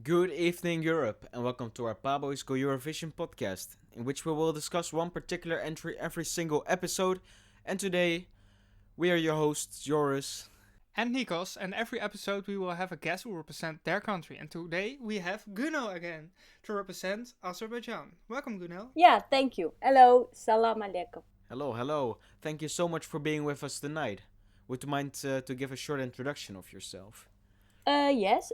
Good evening, Europe, and welcome to our Paboys Eurovision podcast, in which we will discuss one particular entry every single episode. And today, we are your hosts, Joris. And Nikos, and every episode we will have a guest who represent their country. And today we have Gunel again to represent Azerbaijan. Welcome, Gunel. Yeah, thank you. Hello, salam alaikum. Hello. Thank you so much for being with us tonight. Would you mind to give a short introduction of yourself? Yes,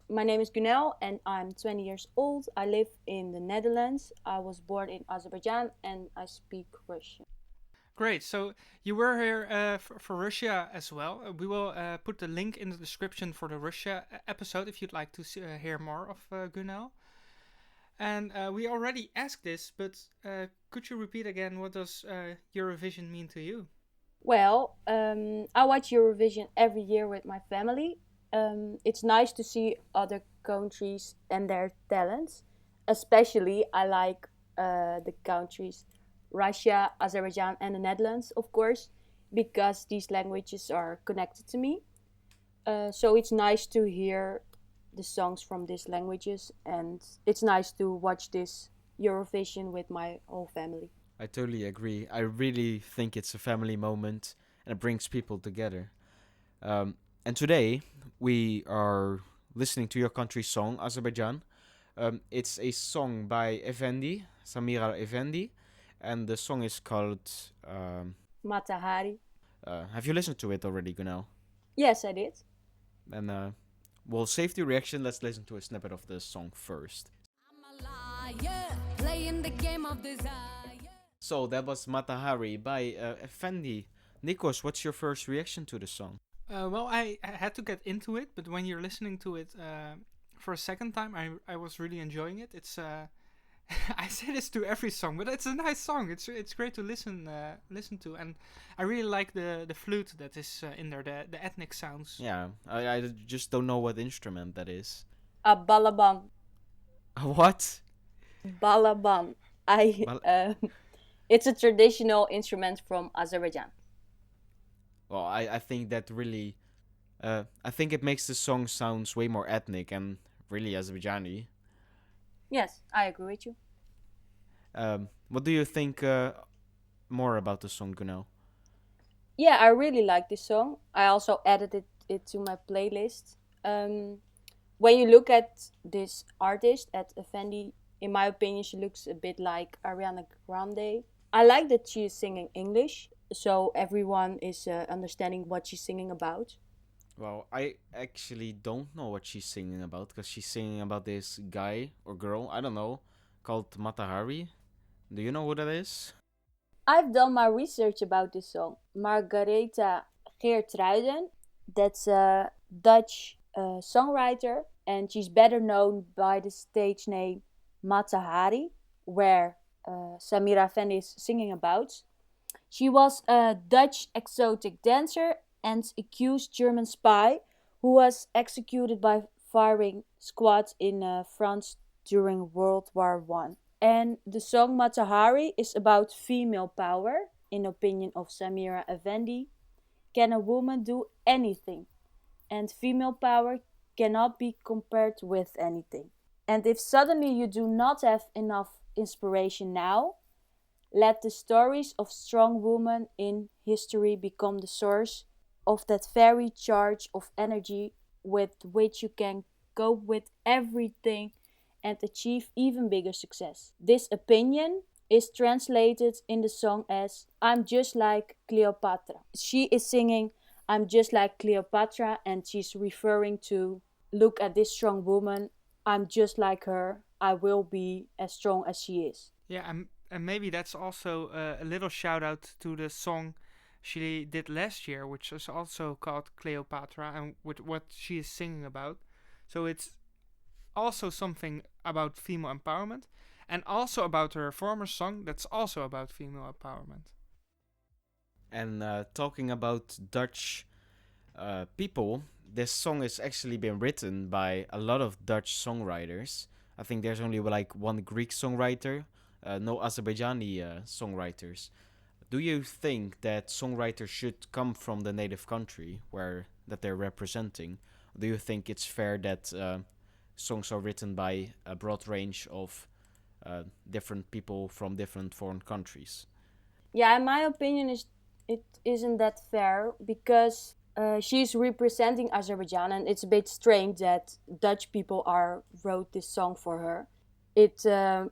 my name is Gunel and I'm 20 years old. I live in the Netherlands. I was born in Azerbaijan and I speak Russian. Great, so you were here for Russia as well. We will put the link in the description for the Russia episode if you'd like to hear more of Gunel. And we already asked this, but could you repeat again, what does Eurovision mean to you? Well, I watch Eurovision every year with my family. It's nice to see other countries and their talents. Especially, I like the countries Russia, Azerbaijan, and the Netherlands, of course, because these languages are connected to me. So it's nice to hear the songs from these languages, and it's nice to watch this Eurovision with my whole family. I totally agree. I really think it's a family moment and it brings people together. And today, we are listening to your country's song, Azerbaijan. It's a song by Efendi, Samira Efendi, and the song is called. Matahari. Have you listened to it already, Gunel? Yes, I did. And we'll save the reaction. Let's listen to a snippet of the song first. Playing the game of desire. So that was Matahari by Efendi. Nikos, what's your first reaction to the song? Well, I had to get into it, but when you're listening to it for a second time, I was really enjoying it. It's I say this to every song, but it's a nice song. It's great to listen to, and I really like the flute that is in there, the ethnic sounds. Yeah, I just don't know what instrument that is. A balaban. What? Balaban. It's a traditional instrument from Azerbaijan. Well, I think that really, I think it makes the song sounds way more ethnic and really Azerbaijani. Yes, I agree with you. What do you think more about the song, Gunel? Yeah, I really like this song. I also added it to my playlist. When you look at this artist, at Efendi, in my opinion, she looks a bit like Ariana Grande. I like that she is singing English, so everyone is understanding what she's singing about. Well, I actually don't know what she's singing about, because she's singing about this guy or girl, I don't know, called Matahari. Do you know who that is? I've done my research about this song. Margaretha Geertruiden, that's a Dutch songwriter, and she's better known by the stage name Matahari, where Samira Efendi is singing about. She was a Dutch exotic dancer and accused German spy who was executed by firing squad in France during World War One. And the song Matahari is about female power. In opinion of Samira Efendi, can a woman do anything? And female power cannot be compared with anything. And if suddenly you do not have enough inspiration now, let the stories of strong women in history become the source of that very charge of energy with which you can cope with everything and achieve even bigger success. This opinion is translated in the song as I'm just like Cleopatra. She is singing I'm just like Cleopatra, and she's referring to look at this strong woman. I'm just like her. I will be as strong as she is. Yeah, and maybe that's also a little shout out to the song she did last year, which is also called Cleopatra, and with what she is singing about. So it's also something about female empowerment, and also about her former song that's also about female empowerment. And talking about Dutch people, this song has actually been written by a lot of Dutch songwriters. I think there's only like one Greek songwriter, no Azerbaijani songwriters. Do you think that songwriters should come from the native country that they're representing? Do you think it's fair that songs are written by a broad range of different people from different foreign countries. Yeah, in my opinion, it isn't that fair because she's representing Azerbaijan, and it's a bit strange that Dutch people are wrote this song for her. It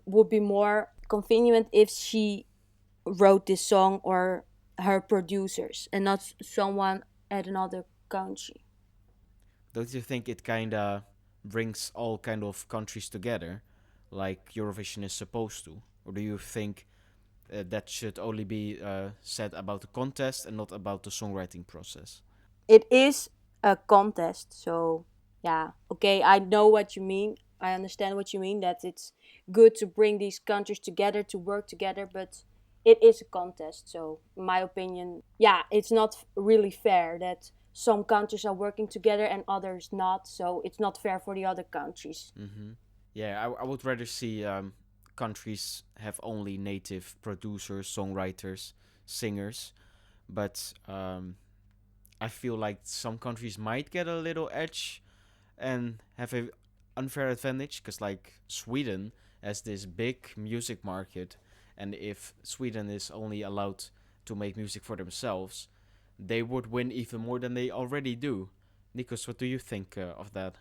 would be more convenient if she wrote this song or her producers and not someone at another country. Don't you think it kind of brings all kind of countries together, like Eurovision is supposed to? Or do you think that should only be said about the contest and not about the songwriting process? It is a contest, so yeah, okay, I know what you mean. I understand what you mean, that it's good to bring these countries together to work together, but it is a contest. So in my opinion, yeah, it's not really fair that some countries are working together and others not, so it's not fair for the other countries. Yeah, I would rather see countries have only native producers, songwriters, singers, but I feel like some countries might get a little edge and have a unfair advantage because like Sweden has this big music market, and if Sweden is only allowed to make music for themselves, they would win even more than they already do. Nikos, what do you think of that?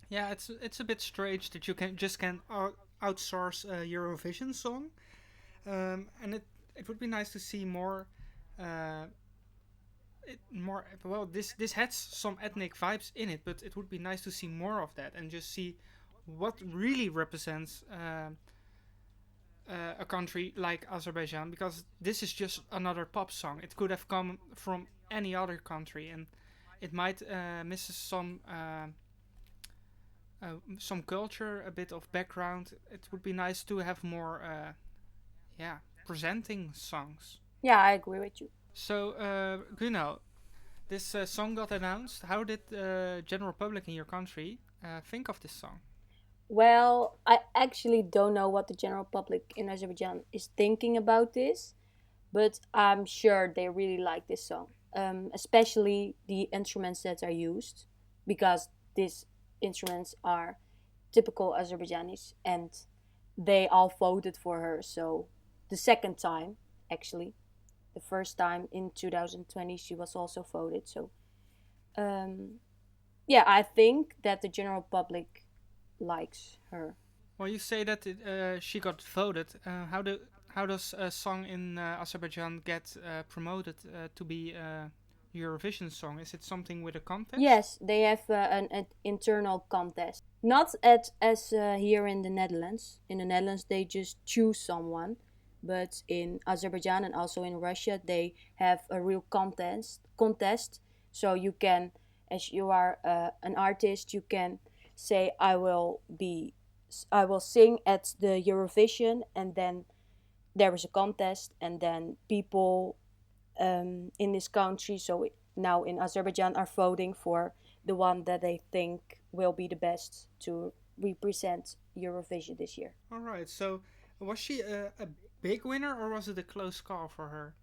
Yeah, it's a bit strange that you can outsource a Eurovision song, and it would be nice to see more. Uh, well, this has some ethnic vibes in it, but it would be nice to see more of that and just see what really represents a country like Azerbaijan, because this is just another pop song. It could have come from any other country, and it might miss some culture, a bit of background. It would be nice to have more, yeah, presenting songs. Yeah, I agree with you. So, Gunel, this song got announced. How did the general public in your country think of this song? Well, I actually don't know what the general public in Azerbaijan is thinking about this, but I'm sure they really like this song, especially the instruments that are used, because these instruments are typical Azerbaijanis, and they all voted for her. So the second time, actually, the first time in 2020, she was also voted. So um, yeah, I think that the general public likes her. Well, you say that she got voted. How does a song in Azerbaijan get promoted to be a Eurovision song? Is it something with a contest? Yes, they have an internal contest. Not as here in the Netherlands. In the Netherlands, they just choose someone, but in Azerbaijan and also in Russia, they have a real contest. Contest, so you can, as you are an artist, you can say I will sing at the Eurovision, and then there is a contest, and then people in this country, so now in Azerbaijan, are voting for the one that they think will be the best to represent Eurovision this year. All right. So, was she a big winner, or was it a close call for her?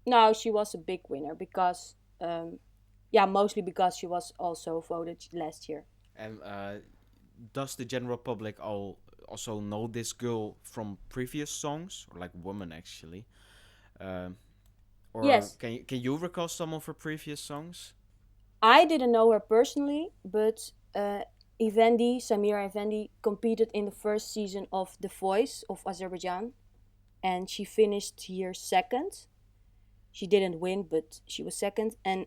No, she was a big winner because, yeah, mostly because she was also voted last year. And does the general public also know this girl from previous songs, or like woman actually? Um, or Yes, can you recall some of her previous songs? I didn't know her personally, but Efendi, Samira Efendi, competed in the first season of The Voice of Azerbaijan, and she finished here second. She didn't win, but she was second, and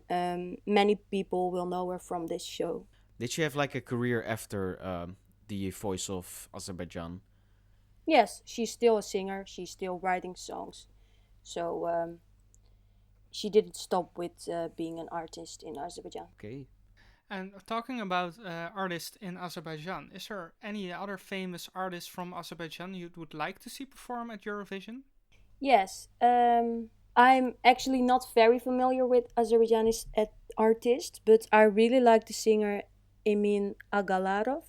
many people will know her from this show. Did she have like a career after the Voice of Azerbaijan? Yes, she's still a singer. She's still writing songs. So she didn't stop with being an artist in Azerbaijan. Okay. And talking about artists in Azerbaijan, is there any other famous artist from Azerbaijan you would like to see perform at Eurovision? Yes, I'm actually not very familiar with Azerbaijani artists, but I really like the singer Emin Agalarov.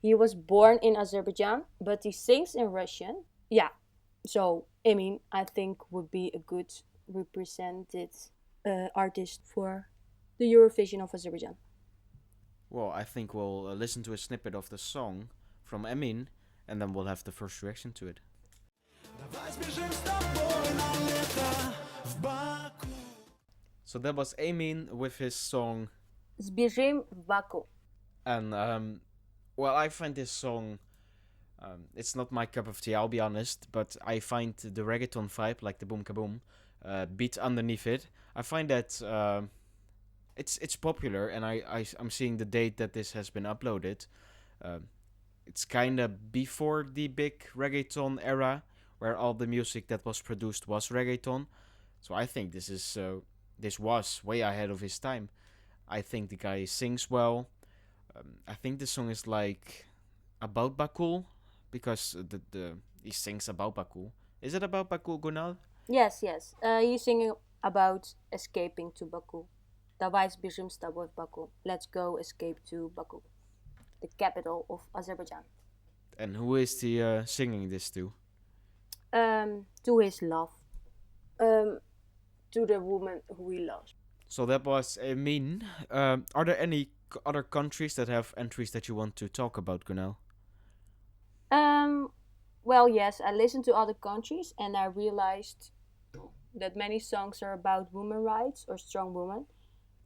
He was born in Azerbaijan, but he sings in Russian. Yeah, so Emin, I think, would be a good represented artist for the Eurovision of Azerbaijan. Well, I think we'll listen to a snippet of the song from EMIN, and then we'll have the first reaction to it. So that was EMIN with his song, Sbежим в Baku. and well, I find this song, it's not my cup of tea, I'll be honest, but I find the reggaeton vibe, like the boom kaboom, beat underneath it. I find that it's popular, and I'm seeing the date that this has been uploaded. It's kind of before the big reggaeton era, where all the music that was produced was reggaeton. So I think this was way ahead of his time. I think the guy sings well. I think the song is like about Baku, because he sings about Baku. Is it about Baku, Gunel? Yes. He's singing about escaping to Baku. Давай сбежим с тобой в Baku. Let's go escape to Baku, the capital of Azerbaijan. And who is he singing this to? To his love. To the woman who he loves. So that was EMIN. Are there any other countries that have entries that you want to talk about, Gunel? Well, yes, I listened to other countries and I realized that many songs are about women rights or strong women.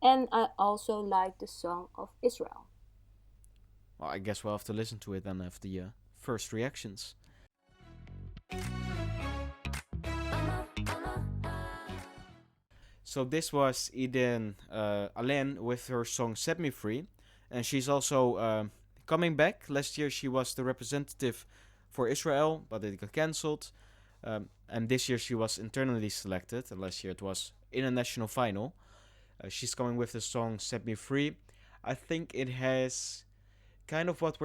And I also like the song of Israel. Well, I guess we'll have to listen to it and have the first reactions. So this was Eden Alene with her song Set Me Free. And she's also coming back. Last year she was the representative for Israel, but it got cancelled. And this year she was internally selected. And last year it was in a national final. She's coming with the song Set Me Free. I think it has kind of what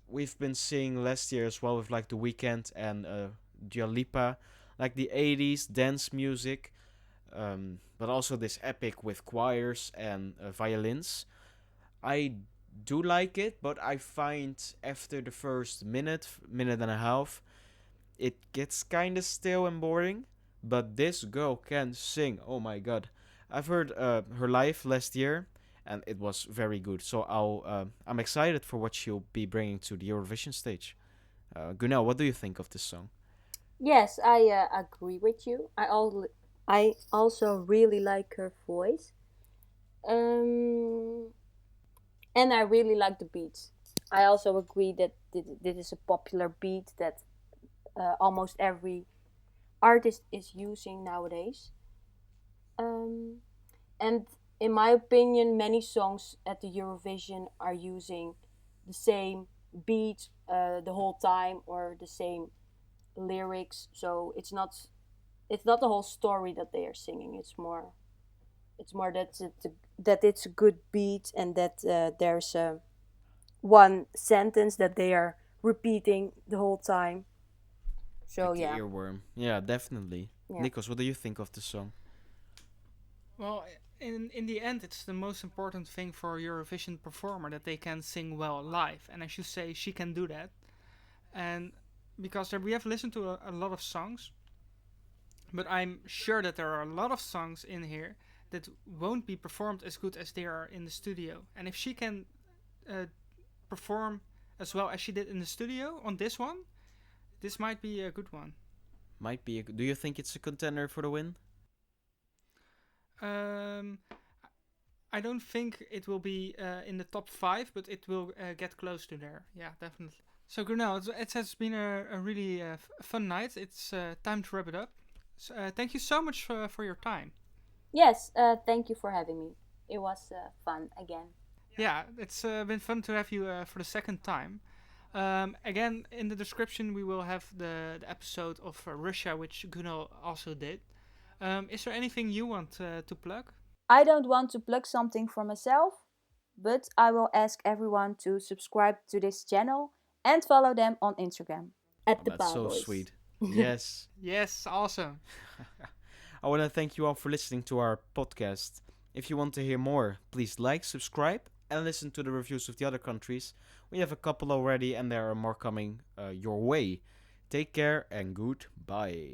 we've been seeing last year as well, with like The Weeknd and Dua Lipa, like the 80s dance music, but also this epic with choirs and violins. I do like it, but I find after the first minute and a half, it gets kind of stale and boring. But this girl can sing. Oh my god. I've heard her live last year, and it was very good. So I'm excited for what she'll be bringing to the Eurovision stage. Gunel, what do you think of this song? Yes, I agree with you. I also really like her voice. And I really like the beats. I also agree that this is a popular beat that almost every artist is using nowadays. And in my opinion, many songs at the Eurovision are using the same beat the whole time, or the same lyrics. So it's not the whole story that they are singing. It's more that it's a good beat, and that there's one sentence that they are repeating the whole time. So Like the yeah. earworm. Yeah, definitely. Yeah. Nikos, what do you think of the song? Well, in the end, it's the most important thing for a Eurovision performer, that they can sing well live. And I should say she can do that. And because we have listened to a lot of songs, but I'm sure that there are a lot of songs in here that won't be performed as good as they are in the studio. And if she can perform as well as she did in the studio on this one, this might be a good one. Might be. Do you think it's a contender for the win? I don't think it will be in the top 5, but it will get close to there. Yeah, definitely. So, Grunel, it has been a really fun night. It's time to wrap it up. So, thank you so much for your time. Yes, thank you for having me. It was fun again. Yeah, it's been fun to have you for the second time. Again, in the description, we will have the episode of Russia, which Gunel also did. Is there anything you want to plug? I don't want to plug something for myself, but I will ask everyone to subscribe to this channel and follow them on Instagram at the That's so Paboys. sweet. Yes. Yes, awesome. I want to thank you all for listening to our podcast. If you want to hear more, please like, subscribe, and listen to the reviews of the other countries. We have a couple already, and there are more coming your way. Take care and goodbye.